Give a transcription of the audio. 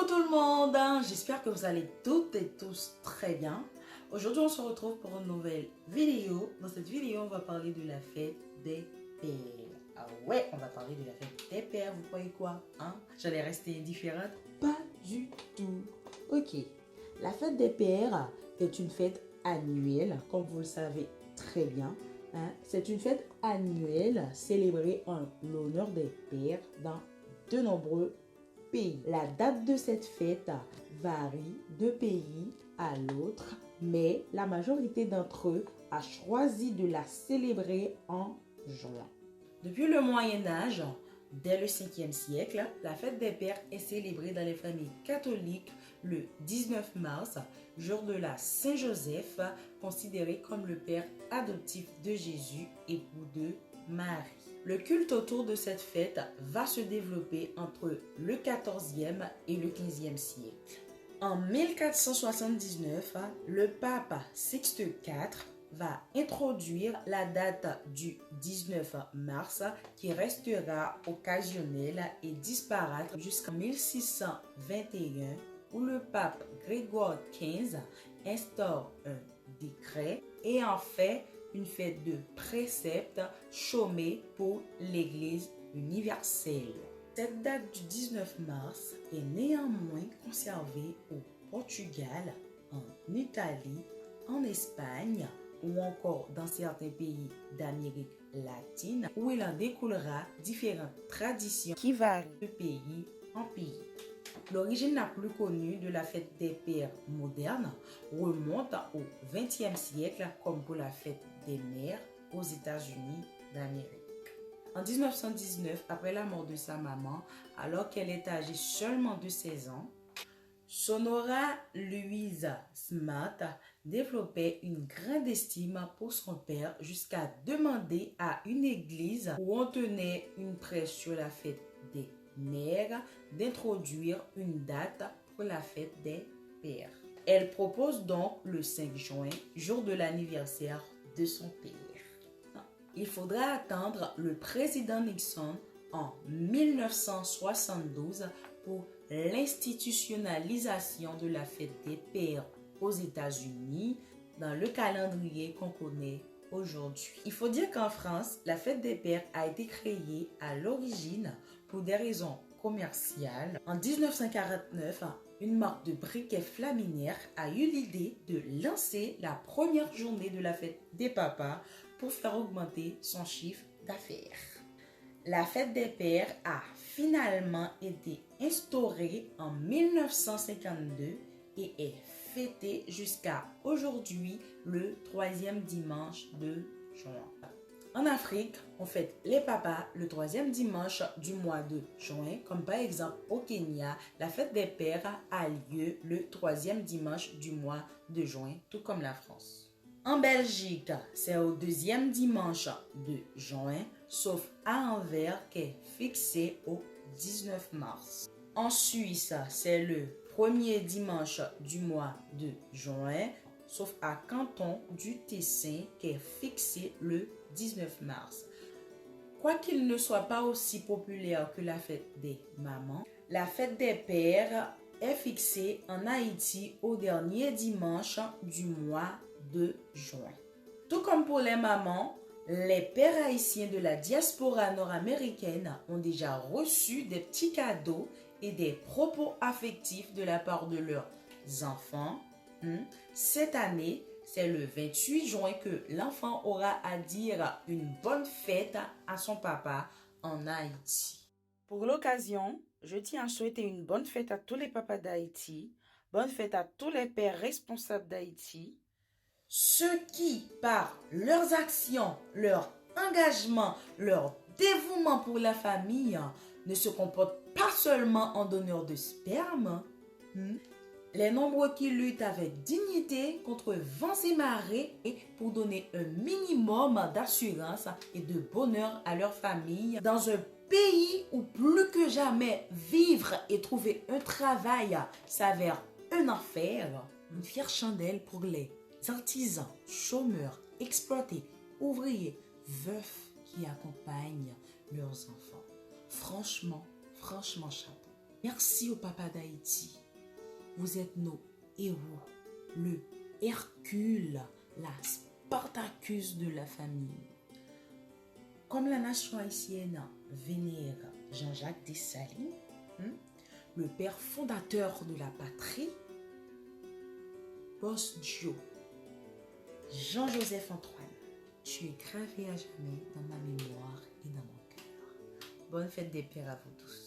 Coucou tout le monde, j'espère que vous allez toutes et tous très bien. Aujourd'hui on se retrouve pour une nouvelle vidéo. Dans cette vidéo on va parler de la fête des pères. Ah ouais, on va parler de la fête des pères, vous croyez quoi hein? J'allais rester indifférente? Pas du tout. Ok, la fête des pères est une fête annuelle, comme vous le savez très bien. C'est une fête annuelle célébrée en l'honneur des pères dans de nombreux pays. La date de cette fête varie de pays à l'autre, mais la majorité d'entre eux a choisi de la célébrer en juin. Depuis le Moyen Âge, dès le 5e siècle, la fête des pères est célébrée dans les familles catholiques le 19 mars, jour de la Saint-Joseph, considéré comme le père adoptif de Jésus, époux de Marie. Le culte autour de cette fête va se développer entre le 14e et le 15e siècle. En 1479, le pape Sixte IV va introduire la date du 19 mars qui restera occasionnelle et disparaître jusqu'en 1621 où le pape Grégoire XV instaure un décret et en fait une fête de précepte chômée pour l'Église universelle. Cette date du 19 mars est néanmoins conservée au Portugal, en Italie, en Espagne ou encore dans certains pays d'Amérique latine où il en découlera différentes traditions qui varient de pays en pays. L'origine la plus connue de la fête des pères moderne remonte au XXe siècle comme pour la fête des mères aux États-Unis d'Amérique. En 1919, après la mort de sa maman, alors qu'elle est âgée seulement de 16 ans, Sonora Louisa Smart développait une grande estime pour son père jusqu'à demander à une église où on tenait une prêche sur la fête des mères d'introduire une date pour la fête des pères. Elle propose donc le 5 juin, jour de l'anniversaire de son père. Il faudra attendre le président Nixon en 1972 pour l'institutionnalisation de la fête des pères aux États-Unis dans le calendrier qu'on connaît aujourd'hui. Il faut dire qu'en France, la fête des pères a été créée à l'origine pour des raisons commerciales. En 1949, une marque de briquets Flaminaire a eu l'idée de lancer la première journée de la fête des papas pour faire augmenter son chiffre d'affaires. La fête des pères a finalement été instaurée en 1952 et est fêtée jusqu'à aujourd'hui le 3e dimanche de juin. En Afrique, on fête les papas le 3e dimanche du mois de juin, comme par exemple au Kenya, la fête des pères a lieu le 3e dimanche du mois de juin, tout comme la France. En Belgique, c'est au 2e dimanche de juin, sauf à Anvers qui est fixé au 19 mars. En Suisse, c'est le 1er dimanche du mois de juin, sauf à Canton du Tessin qui est fixé le 19 mars. Quoiqu'il ne soit pas aussi populaire que la fête des mamans, la fête des pères est fixée en Haïti au dernier dimanche du mois de juin. Tout comme pour les mamans, les pères haïtiens de la diaspora nord-américaine ont déjà reçu des petits cadeaux et des propos affectifs de la part de leurs enfants. Cette année, c'est le 28 juin que l'enfant aura à dire une bonne fête à son papa en Haïti. Pour l'occasion, je tiens à souhaiter une bonne fête à tous les papas d'Haïti, bonne fête à tous les pères responsables d'Haïti, ceux qui, par leurs actions, leur engagement, leur dévouement pour la famille, ne se comportent pas seulement en donneurs de sperme, les nombreux qui luttent avec dignité contre vents et marées et pour donner un minimum d'assurance et de bonheur à leur famille dans un pays où plus que jamais vivre et trouver un travail s'avère un enfer. Une fière chandelle pour les artisans, chômeurs, exploités, ouvriers, veufs qui accompagnent leurs enfants. Franchement chapeau. Merci au papa d'Haïti. Vous êtes nos héros, le Hercule, la Spartacus de la famille. Comme la nation haïtienne vénère Jean-Jacques Dessalines, le père fondateur de la patrie, Boss Dio, Jean-Joseph Antoine, tu es gravé à jamais dans ma mémoire et dans mon cœur. Bonne fête des pères à vous tous.